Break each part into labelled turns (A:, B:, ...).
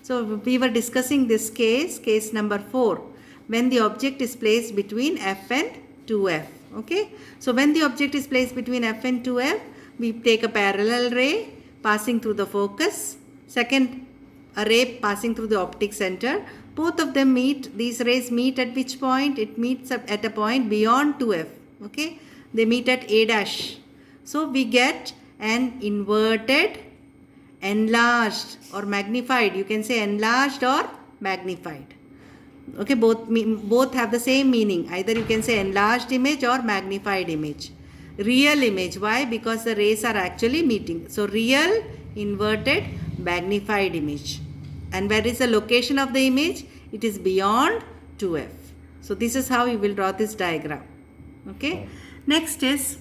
A: So we were discussing this case number 4, when the object is placed between f and 2f. Okay. So when the object is placed between f and 2f, we take a parallel ray passing through the focus, second a ray passing through the optic center. Both of them meet, these rays meet at which point? It meets at a point beyond 2f. Okay. They meet at a dash. So we get an inverted, enlarged or magnified. You can say enlarged or magnified. Okay, both have the same meaning. Either you can say enlarged image or magnified image. Real image. Why? Because the rays are actually meeting. So real, inverted, magnified image. And where is the location of the image? It is beyond 2f. So this is how you will draw this diagram. Okay. Next is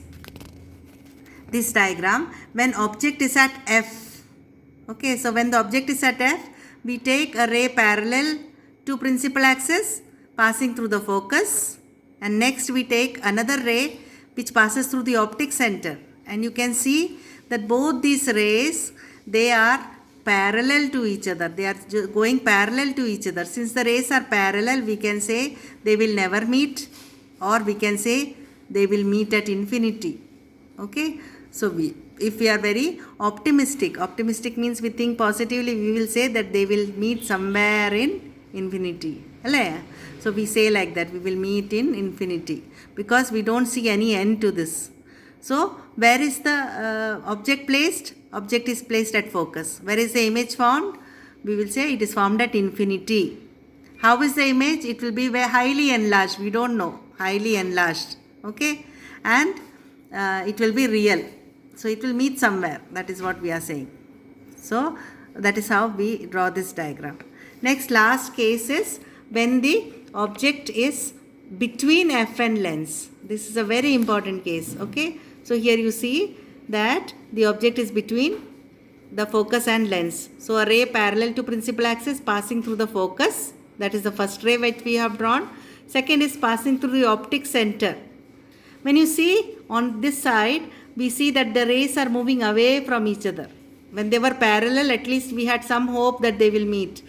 A: this diagram when object is at f. Okay, so when the object is at f, we take a ray parallel to principal axis passing through the focus, and next we take another ray which passes through the optic center, and you can see that both these rays, they are parallel to each other. They are going parallel to each other. Since the rays are parallel, we can say they will never meet, or we can say they will meet at infinity. Okay, so if we are very optimistic means we think positively, we will say that they will meet somewhere in infinity. So we say like that, we will meet in infinity, because we don't see any end to this. So where is the object placed? Object is placed at focus. Where is the image formed? We will say it is formed at infinity. How is the image? It will be very highly enlarged. We don't know. Highly enlarged. Okay. And it will be real. So it will meet somewhere. That is what we are saying. So that is how we draw this diagram. Next, last case is when the object is between f and lens. This is a very important case. Okay. So here you see that the object is between the focus and lens. So a ray parallel to principal axis passing through the focus. That is the first ray which we have drawn. Second is passing through the optic center. When you see on this side, we see that the rays are moving away from each other. When they were parallel, at least we had some hope that they will meet.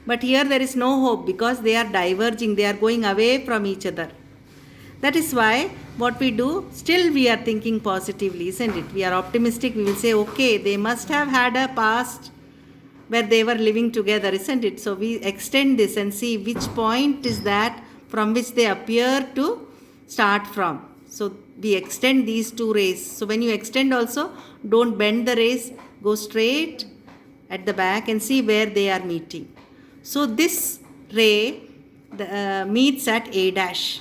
A: But here there is no hope, because they are diverging, they are going away from each other. That is why what we do, still we are thinking positively, isn't it? We are optimistic. We will say, okay, they must have had a past where they were living together, isn't it? So we extend this and see which point is that from which they appear to start from. So we extend these two rays. So when you extend also, don't bend the rays, go straight at the back and see where they are meeting. So this ray meets at a dash.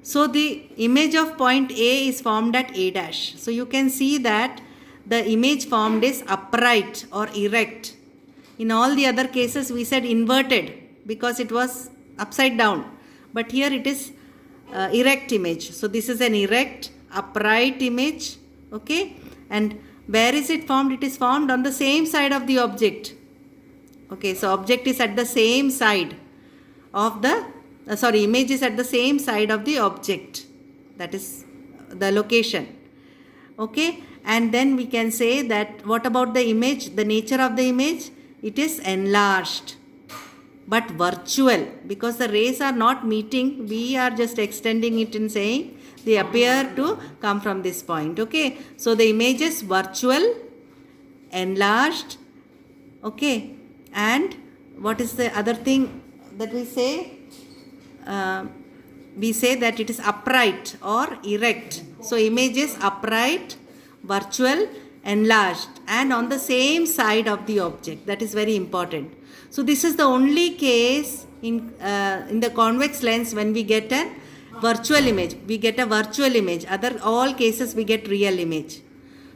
A: So the image of point A is formed at a dash. So you can see that the image formed is upright or erect. In all the other cases we said inverted because it was upside down. But here it is erect image. So this is an erect, upright image. Okay. And where is it formed? It is formed on the same side of the object. Okay. So object is at the same side of the image is at the same side of the object. That is the location. Okay. And then we can say that what about the image? The nature of the image? It is enlarged, but virtual, because the rays are not meeting. We are just extending it and saying they appear to come from this point. Okay. So the image is virtual, enlarged. Okay. And what is the other thing that we say? We say that it is upright or erect. So image is upright, virtual, enlarged, and on the same side of the object. That is very important. So this is the only case in the convex lens when we get a virtual image. We get a virtual image. All cases we get real image.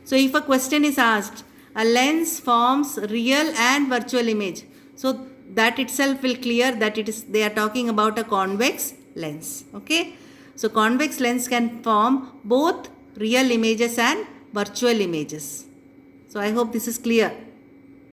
A: So if a question is asked, a lens forms real and virtual image. So that itself will clear that they are talking about a convex lens. Okay. So convex lens can form both real images and virtual images. So I hope this is clear.